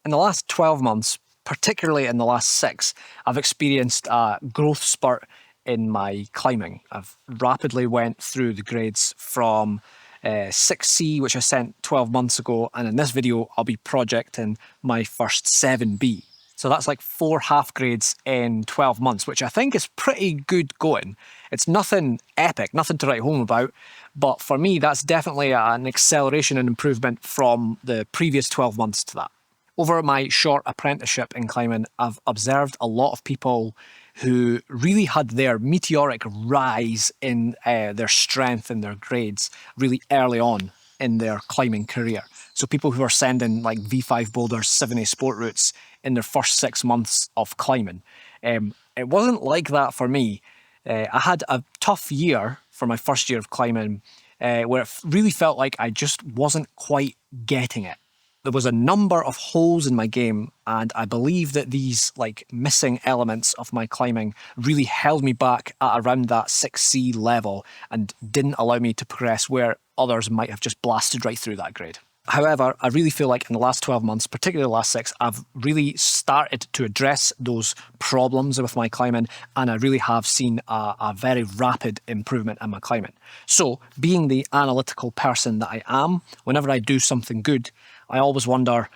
In the last 12 months, particularly in the last 6, I've experienced a growth spurt in my climbing. I've rapidly went through the grades from 6C, which I sent 12 months ago, and in this video I'll be projecting my first 7B. So that's like 4 half grades in 12 months, which I think is pretty good going. It's nothing epic, nothing to write home about, but for me that's definitely an acceleration and improvement from the previous 12 months to that. Over my short apprenticeship in climbing, I've observed a lot of people who really had their meteoric rise in their strength and their grades really early on in their climbing career. So people who are sending like V5 boulders, 7A sport routes in their first 6 months of climbing. It wasn't like that for me. I had a tough year for my first year of climbing where it really felt like I just wasn't quite getting it. There was a number of holes in my game, and I believe that these like missing elements of my climbing really held me back at around that 6C level and didn't allow me to progress where others might have just blasted right through that grade. However, I really feel like in the last 12 months, particularly the last 6, I've really started to address those problems with my climbing, and I really have seen a very rapid improvement in my climbing. So, being the analytical person that I am, whenever I do something good, I always wonder,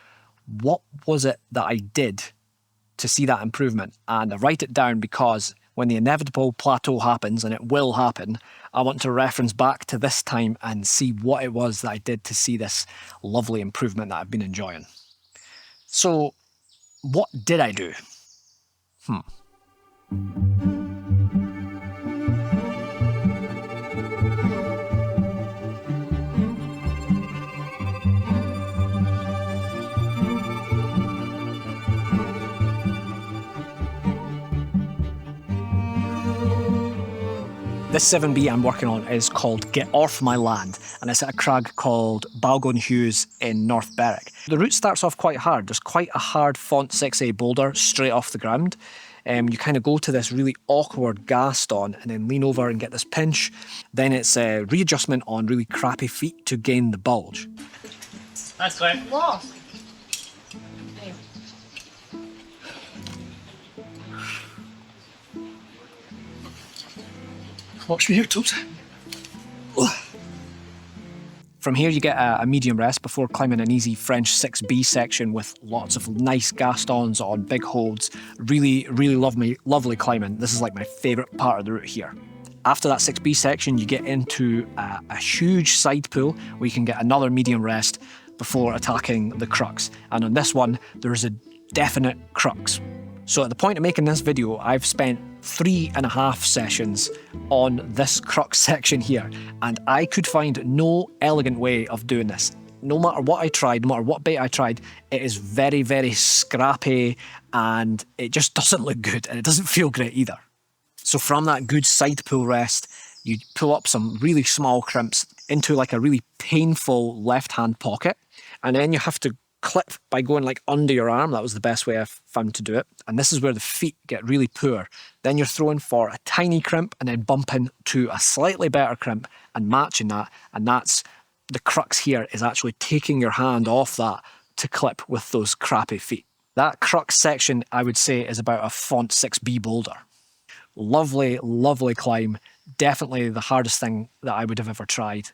what was it that I did to see that improvement? And I write it down because when the inevitable plateau happens, and it will happen, I want to reference back to this time and see what it was that I did to see this lovely improvement that I've been enjoying. So, what did I do? This 7B I'm working on is called Get Off My Land, and it's at a crag called Balgonhughes in North Berwick. The route starts off quite hard. There's quite a hard Font 6A boulder straight off the ground. You kind of go to this really awkward gaston and then lean over and get this pinch. Then it's a readjustment on really crappy feet to gain the bulge. That's right. What? Watch me here, Toes. From here you get a medium rest before climbing an easy French 6B section with lots of nice gastons on big holds. Really, really lovely climbing. This is like my favourite part of the route here. After that 6B section you get into a huge side pull where you can get another medium rest before attacking the crux. And on this one there is a definite crux. So at the point of making this video, I've spent 3.5 sessions on this crux section here, and I could find no elegant way of doing this. No matter what I tried, no matter what bait I tried, it is very, very scrappy, and it just doesn't look good, and it doesn't feel great either. So from that good side pull rest, you pull up some really small crimps into like a really painful left-hand pocket, and then you have to clip by going like under your arm. That was the best way I've found to do it. And this is where the feet get really poor. Then you're throwing for a tiny crimp and then bumping to a slightly better crimp and matching that. And that's the crux here, is actually taking your hand off that to clip with those crappy feet. That crux section, I would say, is about a Font 6B boulder. Lovely, lovely climb. Definitely the hardest thing that I would have ever tried.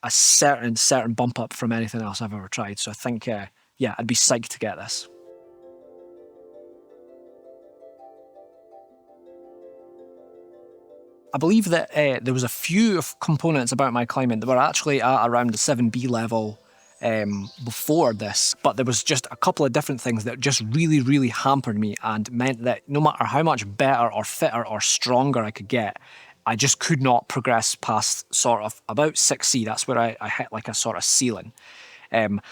A certain bump up from anything else I've ever tried. So I think, yeah, I'd be psyched to get this. I believe that there was a few components about my climbing that were actually at around the 7B level before this, but there was just a couple of different things that just really, really hampered me and meant that no matter how much better or fitter or stronger I could get, I just could not progress past sort of about 6C. That's where I hit like a sort of ceiling.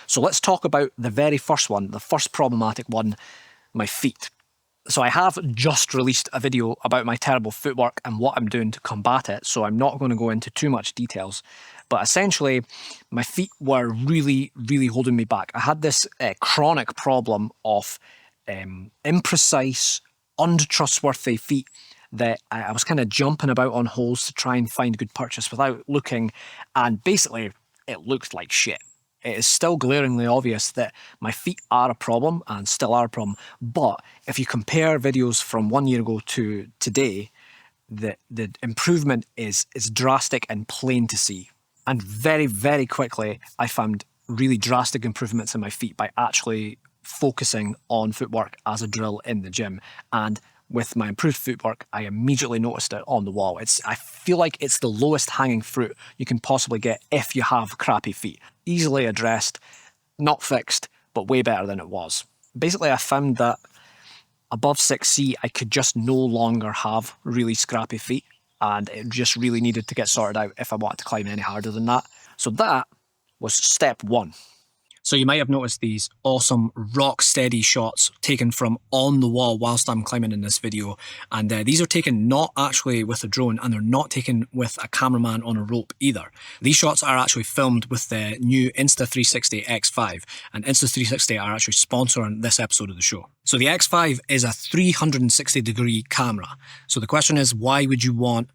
So let's talk about the very first one, the first problematic one, my feet. So I have just released a video about my terrible footwork and what I'm doing to combat it, so I'm not going to go into too much details. But essentially, my feet were really, really holding me back. I had this chronic problem of imprecise, untrustworthy feet that I was kind of jumping about on holes to try and find good purchase without looking, and basically it looked like shit. it is still glaringly obvious that my feet are a problem and still are a problem. But if you compare videos from 1 year ago to today, the improvement is drastic and plain to see. And very, very quickly, I found really drastic improvements in my feet by actually focusing on footwork as a drill in the gym. And with my improved footwork, I immediately noticed it on the wall. I feel like it's the lowest hanging fruit you can possibly get if you have crappy feet. Easily addressed, not fixed, but way better than it was. Basically, I found that above 6C, I could just no longer have really scrappy feet, and it just really needed to get sorted out if I wanted to climb any harder than that. So that was step one. So you might have noticed these awesome rock steady shots taken from on the wall whilst I'm climbing in this video. And these are taken not actually with a drone, and they're not taken with a cameraman on a rope either. These shots are actually filmed with the new Insta360 X5, and Insta360 are actually sponsoring this episode of the show. So the X5 is a 360 degree camera. So the question is, why would you want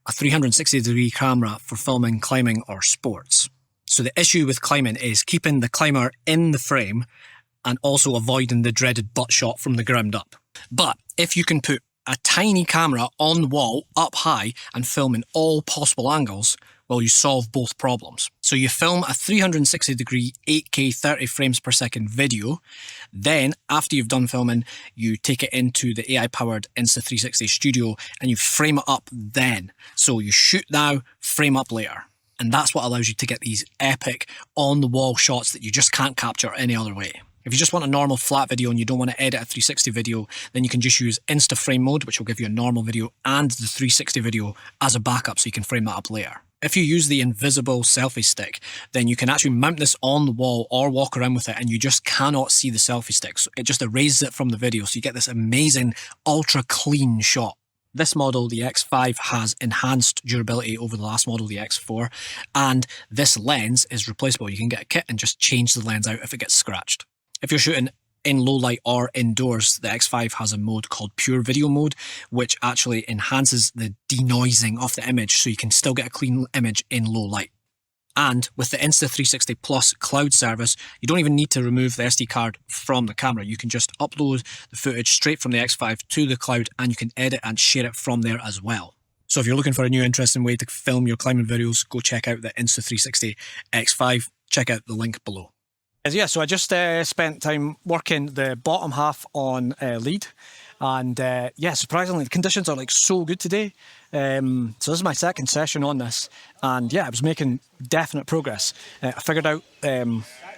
a 360 degree camera for filming climbing or sports? So the issue with climbing is keeping the climber in the frame and also avoiding the dreaded butt shot from the ground up. But if you can put a tiny camera on the wall up high and film in all possible angles, well, you solve both problems. So you film a 360 degree 8K 30 frames per second video. Then after you've done filming, you take it into the AI powered Insta360 studio and you frame it up then. So you shoot now, frame up later. And that's what allows you to get these epic on-the-wall shots that you just can't capture any other way. If you just want a normal flat video and you don't want to edit a 360 video, then you can just use Insta Frame mode, which will give you a normal video and the 360 video as a backup so you can frame that up later. If you use the invisible selfie stick, then you can actually mount this on the wall or walk around with it and you just cannot see the selfie stick. So it just erases it from the video, so you get this amazing, ultra clean shot. This model, the X5, has enhanced durability over the last model, the X4, and this lens is replaceable. You can get a kit and just change the lens out if it gets scratched. If you're shooting in low light or indoors, the X5 has a mode called Pure Video Mode, which actually enhances the denoising of the image so you can still get a clean image in low light. And with the Insta360 Plus cloud service, you don't even need to remove the SD card from the camera. You can just upload the footage straight from the X5 to the cloud and you can edit and share it from there as well. So if you're looking for a new interesting way to film your climbing videos, go check out the Insta360 X5. Check out the link below. Yeah, so I just spent time working the bottom half on lead. And yeah, surprisingly, the conditions are like so good today. So this is my second session on this, and yeah, I was making definite progress. I figured out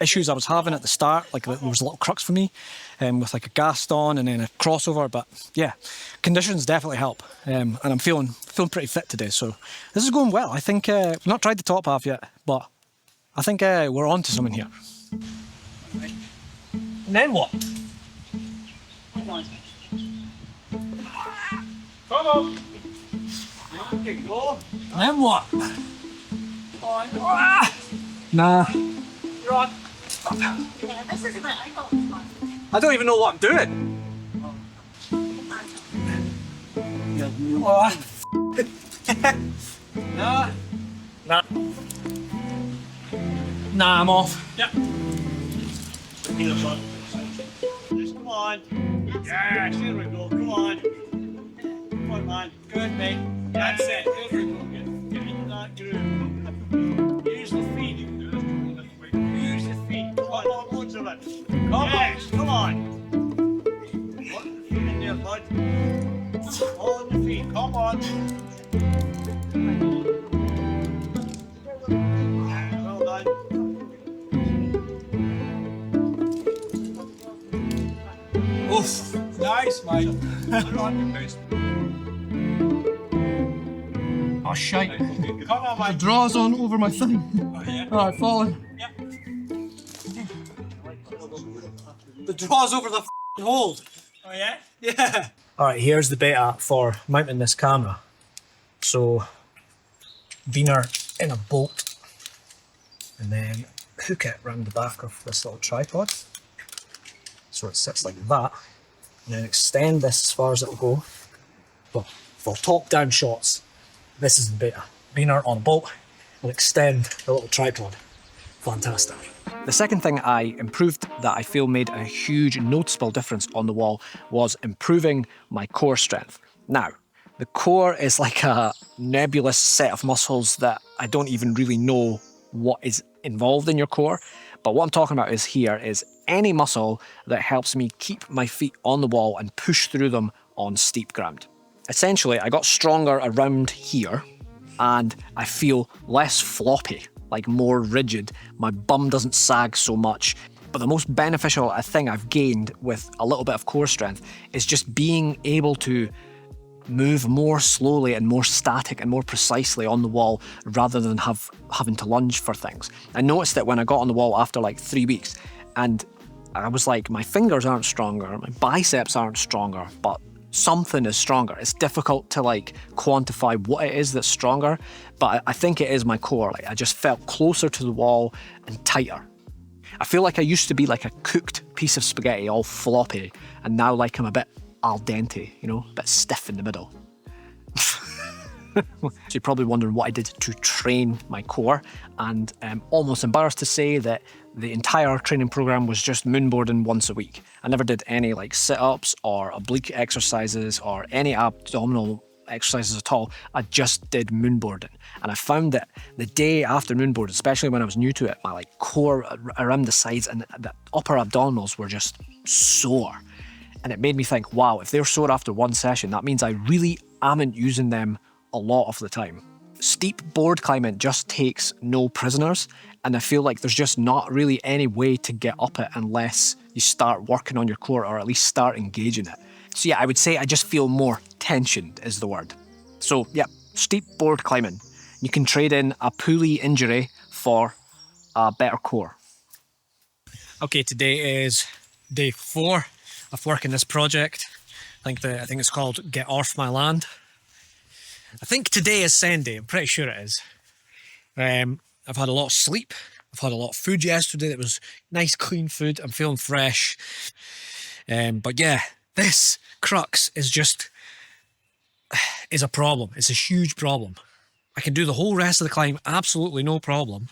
issues I was having at the start, like there was a little crux for me with like a gas on and then a crossover. But yeah, conditions definitely help, and I'm feeling pretty fit today. So this is going well. I think we've not tried the top half yet, but I think we're on to something here. And then what? Come on. Okay, go. And then what? Nah. You're on. I don't even know what I'm doing. Nah. Nah. Nah, I'm off. Yep. Just come on. Yes, here we go. Come on. Come on, man. Good, mate. That's it. There we go. Get into that groove. Use the feet. You can do this. Use the feet. Come on, loads of it. Yes, come on. Put the feet in there, bud. Hold the feet. Come on. Well done. Oof. Nice, mate. Oh, shite. Come on, The man. draw's on over my thing. Oh, yeah. Oh, I've fallen. Yep. The draw's over the hold. Oh, yeah? Yeah. Alright, here's the beta for mounting this camera. So, beaner in a bolt, and then hook it around the back of this little tripod. So it sits like that, and then extend this as far as it'll go. But for top-down shots, this is the beta. Beaner on a bolt will extend the little tripod. fantastic. The second thing I improved that I feel made a huge noticeable difference on the wall was improving my core strength. Now, the core is like a nebulous set of muscles that I don't even really know what is involved in your core. But what I'm talking about is any muscle that helps me keep my feet on the wall and push through them on steep ground. Essentially, I got stronger around here and I feel less floppy, like more rigid. My bum doesn't sag so much. But the most beneficial thing I've gained with a little bit of core strength is just being able to move more slowly and more static and more precisely on the wall rather than having to lunge for things. I noticed that when I got on the wall after like 3 weeks, and I was like, my fingers aren't stronger, my biceps aren't stronger, but something is stronger. It's difficult to like quantify what it is that's stronger, but I think it is my core. Like I just felt closer to the wall and tighter. I feel like I used to be like a cooked piece of spaghetti, all floppy, and now like I'm a bit al dente, you know, a bit stiff in the middle. So you're probably wondering what I did to train my core, and I'm almost embarrassed to say that the entire training program was just moonboarding once a week. I never did any like sit-ups or oblique exercises or any abdominal exercises at all. I just did moonboarding, and I found that the day after moonboarding, especially when I was new to it, my like core around the sides and the upper abdominals were just sore. And it made me think, wow, if they're sore after one session, that means I really amn't using them a lot of the time. Steep board climbing just takes no prisoners, and I feel like there's just not really any way to get up it unless you start working on your core or at least start engaging it. So yeah, I would say I just feel more tensioned is the word. So yeah, steep board climbing. You can trade in a pulley injury for a better core. Okay, today is day 4 of working this project. I think it's called Get Off My Land. I think today is Sunday, I'm pretty sure it is. I've had a lot of sleep, I've had a lot of food yesterday that was nice clean food, I'm feeling fresh. But yeah, this crux is a problem, it's a huge problem. I can do the whole rest of the climb absolutely no problem,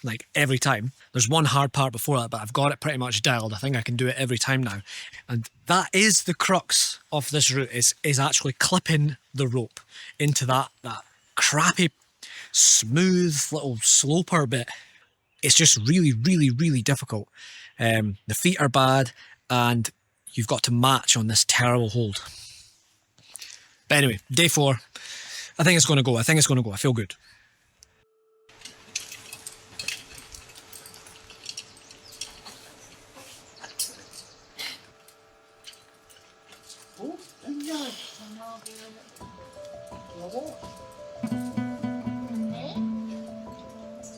like every time. There's one hard part before that, but I've got it pretty much dialed. I think I can do it every time now. And that is the crux of this route, is actually clipping the rope into that crappy, smooth little sloper bit. It's just really, really, really difficult. The feet are bad and you've got to match on this terrible hold. But anyway, day 4. I think it's going to go. I feel good.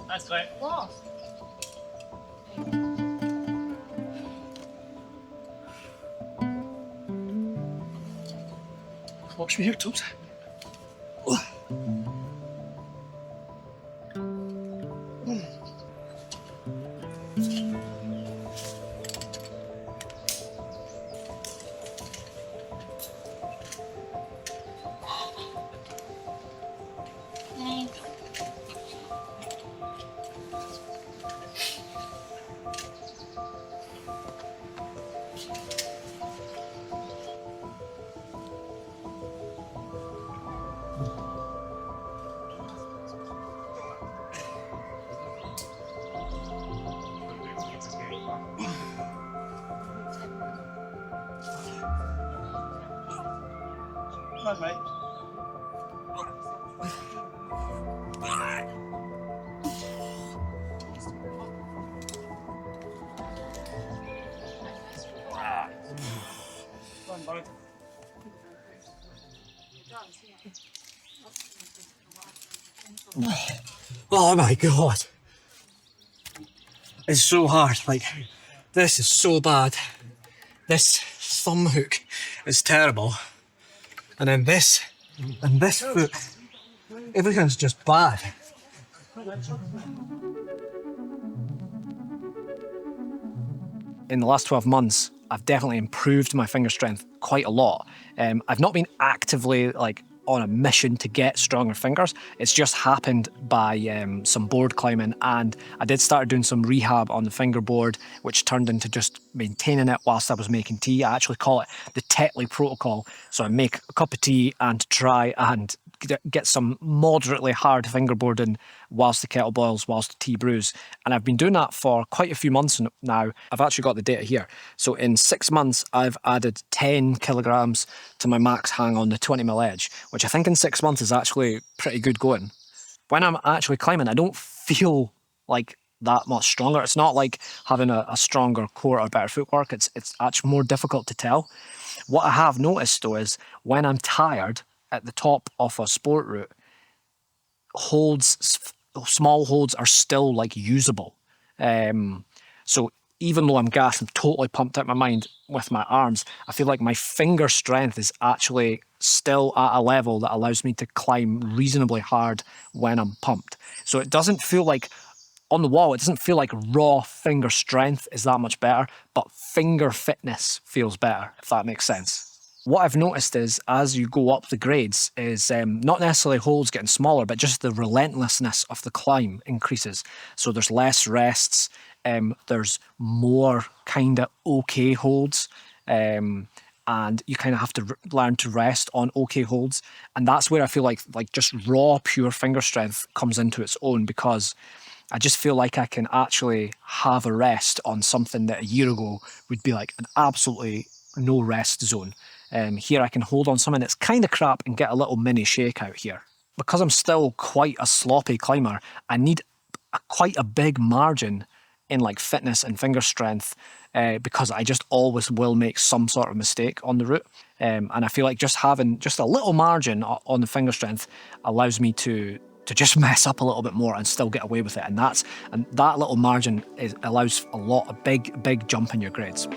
That's right. Watch me here, Toes. Come on, mate. Come on, bud. Oh my god. It's so hard. Like, this is so bad. This thumb hook is terrible. And then this and this foot, everything's just bad. In the last 12 months, I've definitely improved my finger strength quite a lot. I've not been actively like on a mission to get stronger fingers. It's just happened by some board climbing, and I did start doing some rehab on the fingerboard, which turned into just maintaining it whilst I was making tea. I actually call it the Tetley protocol. So I make a cup of tea and try and get some moderately hard fingerboarding whilst the kettle boils, whilst the tea brews. And I've been doing that for quite a few months now. I've actually got the data here. So in 6 months, I've added 10 kilograms to my max hang on the 20mm edge, which I think in 6 months is actually pretty good going. When I'm actually climbing, I don't feel like that much stronger. It's not like having a stronger core or better footwork. It's actually more difficult to tell. What I have noticed though is when I'm tired at the top of a sport route, small holds are still like usable. So even though I'm gassed, I'm totally pumped out my mind with my arms, I feel like my finger strength is actually still at a level that allows me to climb reasonably hard when I'm pumped. So it doesn't feel like, on the wall, it doesn't feel like raw finger strength is that much better, but finger fitness feels better, if that makes sense. What I've noticed is as you go up the grades is not necessarily holds getting smaller, but just the relentlessness of the climb increases. So there's less rests, there's more kind of okay holds, and you kind of have to learn to rest on okay holds. And that's where I feel like just raw, pure finger strength comes into its own, because I just feel like I can actually have a rest on something that a year ago would be like an absolutely no rest zone. Here I can hold on something that's kind of crap and get a little mini shake out here. Because I'm still quite a sloppy climber, I need quite a big margin in like fitness and finger strength, because I just always will make some sort of mistake on the route. And I feel like just having just a little margin on the finger strength allows me to just mess up a little bit more and still get away with it. And that little margin allows a big jump in your grades.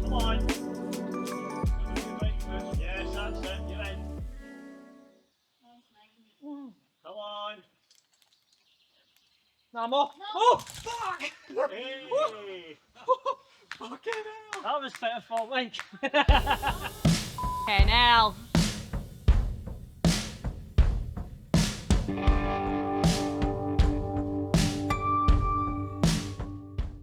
Come on. Yes, that's it. You're in. Come on. No more. Oh, fuck! Hey. Fucking hell. That was pitiful, Mike. Okay, now.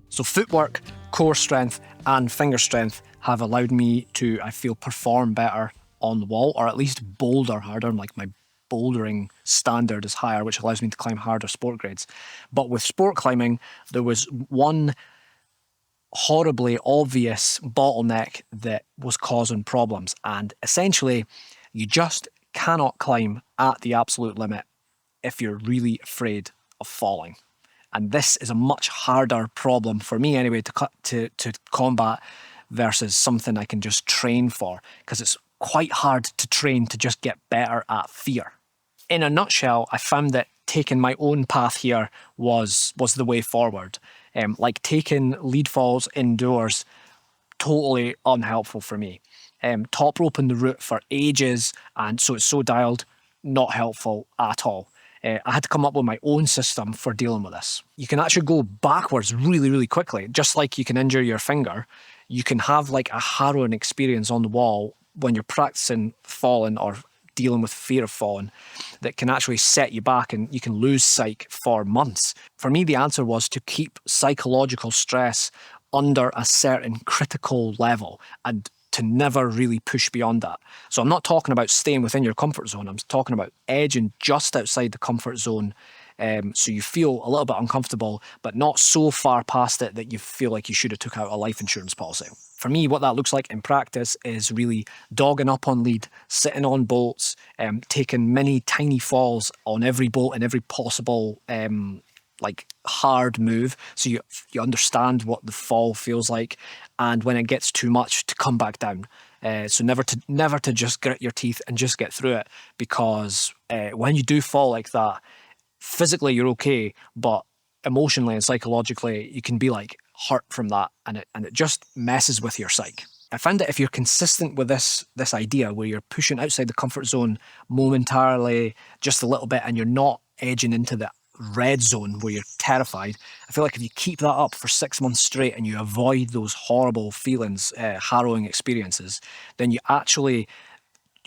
So footwork, core strength and finger strength have allowed me to, I feel, perform better on the wall, or at least boulder harder. Like my bouldering standard is higher, which allows me to climb harder sport grades. But with sport climbing, there was one horribly obvious bottleneck that was causing problems. And essentially, you just cannot climb at the absolute limit if you're really afraid of falling. And this is a much harder problem for me anyway to combat versus something I can just train for, because it's quite hard to train to just get better at fear. In a nutshell, I found that taking my own path here was the way forward. Like taking lead falls indoors, totally unhelpful for me. Top roping the route for ages, and so it's so dialed, not helpful at all. I had to come up with my own system for dealing with this. You can actually go backwards really, really quickly. Just like you can injure your finger, you can have like a harrowing experience on the wall when you're practicing falling or dealing with fear of falling that can actually set you back, and you can lose psych for months. For me, the answer was to keep psychological stress under a certain critical level and to never really push beyond that. So I'm not talking about staying within your comfort zone. I'm talking about edging just outside the comfort zone, so you feel a little bit uncomfortable, but not so far past it that you feel like you should have took out a life insurance policy. For me, what that looks like in practice is really dogging up on lead, sitting on bolts, taking many tiny falls on every bolt and every possible like hard move, so you understand what the fall feels like, and when it gets too much, to come back down. So never to just grit your teeth and just get through it, because when you do fall like that, physically you're okay, but emotionally and psychologically you can be like hurt from that, and it just messes with your psyche. I found that if you're consistent with this idea where you're pushing outside the comfort zone momentarily, just a little bit, and you're not edging into the red zone where you're terrified, I feel like if you keep that up for 6 months straight and you avoid those horrible feelings, harrowing experiences, then you actually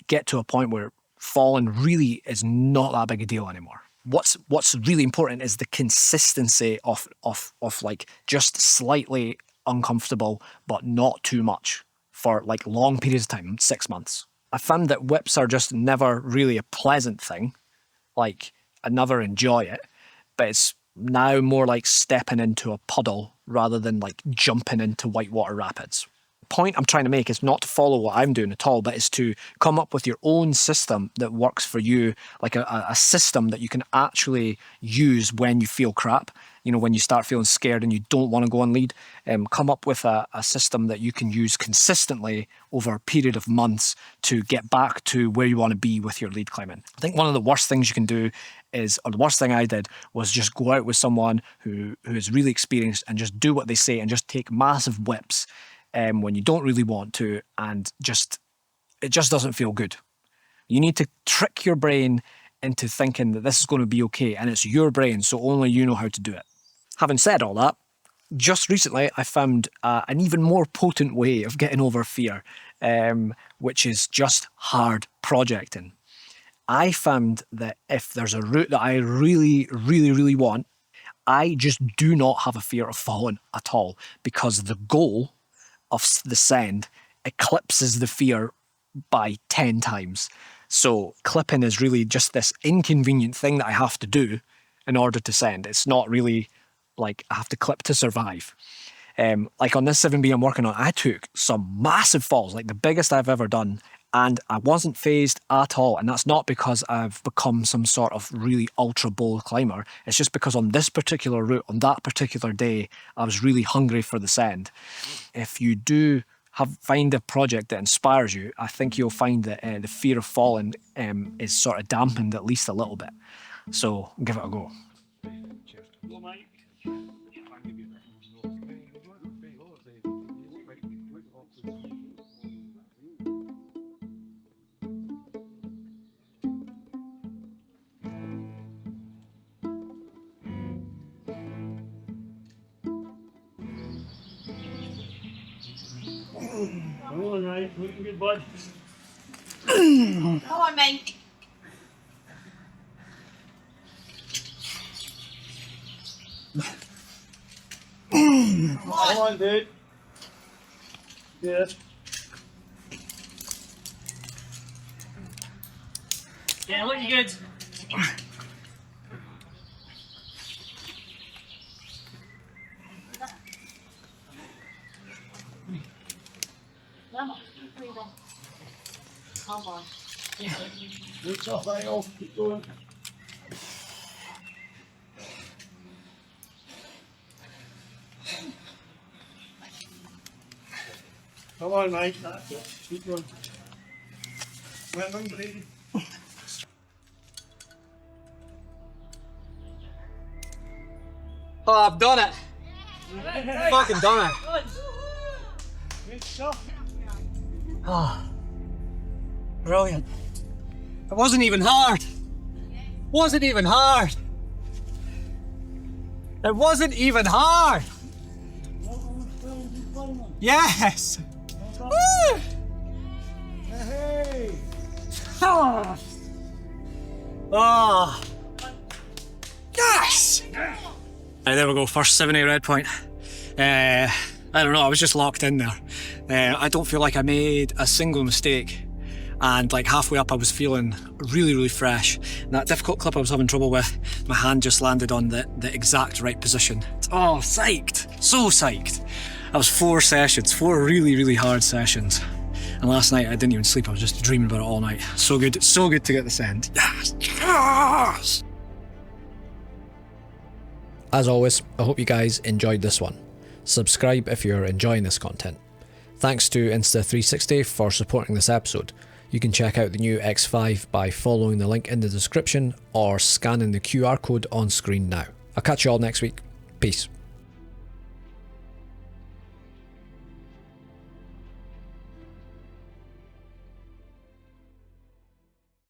get to a point where falling really is not that big a deal anymore. What's really important is the consistency of like just slightly uncomfortable, but not too much for like long periods of time, 6 months. I found that whips are just never really a pleasant thing. Like, I never enjoy it, but it's now more like stepping into a puddle rather than like jumping into whitewater rapids. The point I'm trying to make is not to follow what I'm doing at all, but is to come up with your own system that works for you, like a system that you can actually use when you feel crap. You know, when you start feeling scared and you don't want to go on lead, come up with a system that you can use consistently over a period of months to get back to where you want to be with your lead climbing. I think one of the worst things you can do is, or the worst thing I did, was just go out with someone who is really experienced and just do what they say and just take massive whips when you don't really want to, and it just doesn't feel good. You need to trick your brain into thinking that this is going to be okay, and it's your brain, so only you know how to do it. Having said all that, just recently I found an even more potent way of getting over fear, which is just hard projecting. I found that if there's a route that I really, really, really want, I just do not have a fear of falling at all, because the goal of the send eclipses the fear by 10 times. So clipping is really just this inconvenient thing that I have to do in order to send. It's not really like I have to clip to survive. Like on this 7B I'm working on, I took some massive falls, like the biggest I've ever done, and I wasn't phased at all. And that's not because I've become some sort of really ultra bold climber. It's just because on this particular route, on that particular day, I was really hungry for the send. If you do find a project that inspires you, I think you'll find that the fear of falling is sort of dampened at least a little bit. So give it a go. Come on, Ray. Looking good, bud. Come on, mate. Come on, dude. Good. Yeah, looking good. Come on. Come on. Good stuff, Daniel. Keep going. Come on, mate. That's it. Keep going. Well done, baby. Oh, I've done it. Fucking done it. Good stuff. Oh, brilliant. It wasn't even hard. Wasn't even hard. It wasn't even hard. Yes. Woo! Hey. Oh. Oh. Yes. There we go. First 7A red point. I don't know. I was just locked in there. I don't feel like I made a single mistake. And like halfway up I was feeling really, really fresh. And that difficult clip I was having trouble with, my hand just landed on the exact right position. Oh, psyched. So psyched. That was 4 sessions, 4 really, really hard sessions. And last night I didn't even sleep, I was just dreaming about it all night. So good to get this end. Yes! Yes! As always, I hope you guys enjoyed this one. Subscribe if you're enjoying this content. Thanks to Insta360 for supporting this episode. You can check out the new X5 by following the link in the description or scanning the QR code on screen now. I'll catch you all next week. Peace.